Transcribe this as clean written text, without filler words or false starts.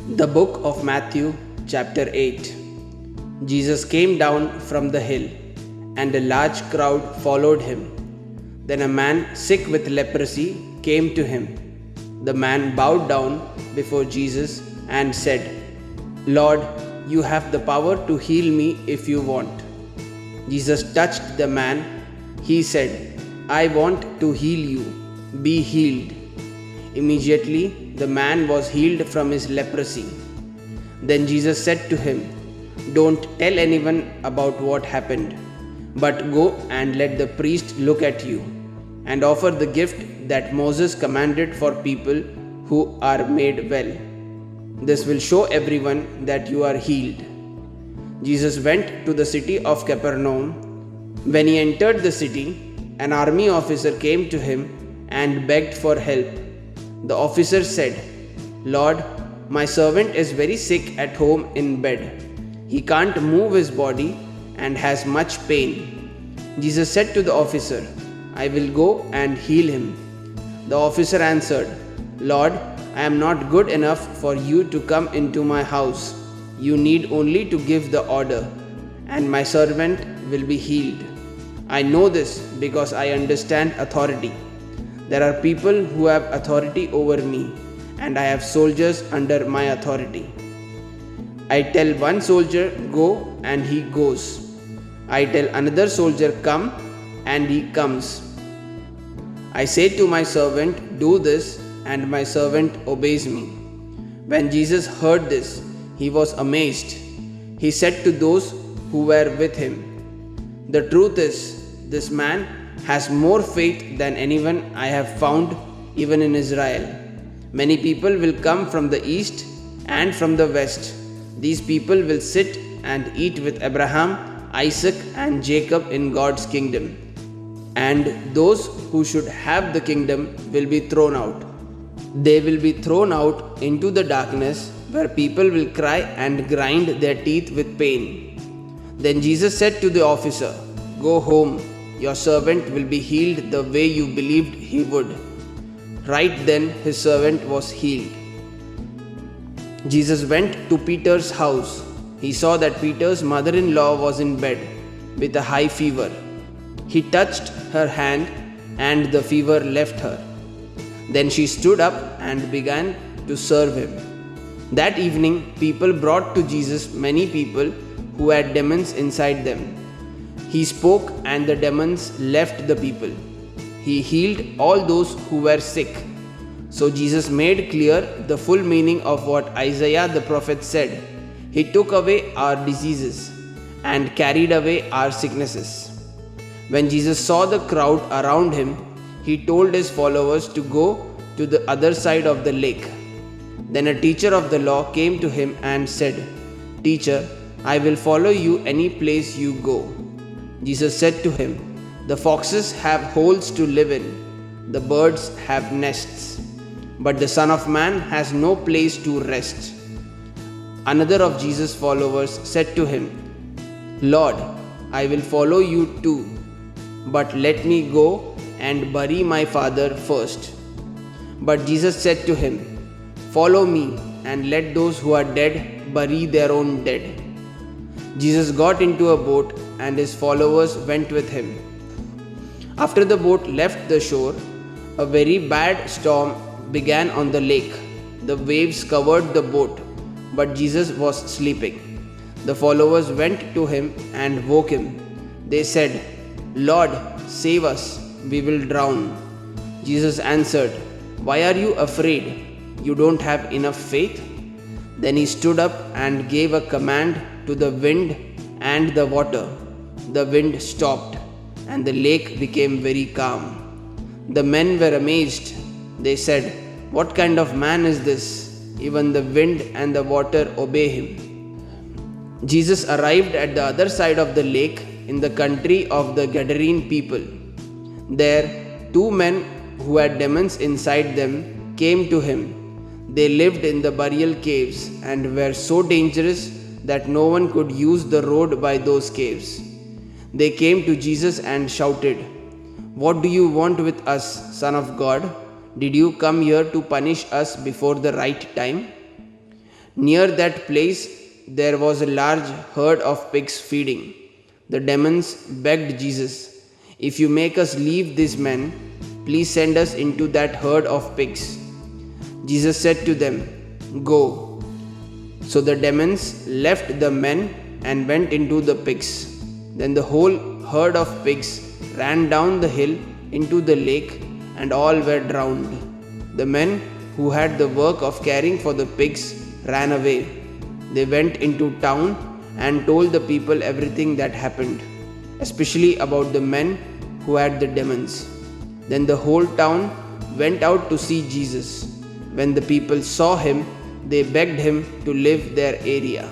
The book of Matthew, chapter 8. Jesus came down from the hill, and a large crowd followed him. Then a man sick with leprosy came to him. The man bowed down before Jesus and said, "Lord, you have the power to heal me if you want." Jesus touched the man. He said, "I want to heal you. Be healed." Immediately, the man was healed from his leprosy. Then Jesus said to him, "Don't tell anyone about what happened, but go and let the priest look at you and offer the gift that Moses commanded for people who are made well. This will show everyone that you are healed." Jesus went to the city of Capernaum. When he entered the city, an army officer came to him and begged for help. The officer said, "Lord, my servant is very sick at home in bed. He can't move his body and has much pain." Jesus said to the officer, "I will go and heal him." The officer answered, "Lord, I am not good enough for you to come into my house. You need only to give the order, and my servant will be healed. I know this because I understand authority. There are people who have authority over me, and I have soldiers under my authority. I tell one soldier, 'Go,' and he goes. I tell another soldier, 'Come,' and he comes. I say to my servant, 'Do this,' and my servant obeys me." When Jesus heard this, he was amazed. He said to those who were with him, "The truth is, this man has more faith than anyone I have found even in Israel. Many people will come from the east and from the west. These people will sit and eat with Abraham, Isaac, and Jacob in God's kingdom. And those who should have the kingdom will be thrown out. They will be thrown out into the darkness where people will cry and grind their teeth with pain." Then Jesus said to the officer, "Go home. Your servant will be healed the way you believed he would." Right then his servant was healed. Jesus went to Peter's house. He saw that Peter's mother-in-law was in bed with a high fever. He touched her hand, and the fever left her. Then she stood up and began to serve him. That evening, people brought to Jesus many people who had demons inside them. He spoke, and the demons left the people. He healed all those who were sick. So Jesus made clear the full meaning of what Isaiah the prophet said. "He took away our diseases and carried away our sicknesses." When Jesus saw the crowd around him, he told his followers to go to the other side of the lake. Then a teacher of the law came to him and said, "Teacher, I will follow you any place you go." Jesus said to him, "The foxes have holes to live in, the birds have nests, but the Son of Man has no place to rest." Another of Jesus' followers said to him, "Lord, I will follow you too, but let me go and bury my father first." But Jesus said to him, "Follow me and let those who are dead bury their own dead." Jesus got into a boat, and his followers went with him. After the boat left the shore, a very bad storm began on the lake. The waves covered the boat, but Jesus was sleeping. The followers went to him and woke him. They said, "Lord, save us, we will drown." Jesus answered, "Why are you afraid? You don't have enough faith?" Then he stood up and gave a command to the wind and the water. The wind stopped, and the lake became very calm. The men were amazed. They said, "What kind of man is this? Even the wind and the water obey him." Jesus arrived at the other side of the lake in the country of the Gadarene people. There, two men who had demons inside them came to him. They lived in the burial caves and were so dangerous that no one could use the road by those caves. They came to Jesus and shouted, "What do you want with us, Son of God? Did you come here to punish us before the right time?" Near that place, there was a large herd of pigs feeding. The demons begged Jesus, "If you make us leave these men, please send us into that herd of pigs." Jesus said to them, "Go." So the demons left the men and went into the pigs. Then the whole herd of pigs ran down the hill into the lake, and all were drowned. The men who had the work of caring for the pigs ran away. They went into town and told the people everything that happened, especially about the men who had the demons. Then the whole town went out to see Jesus. When the people saw him, they begged him to leave their area.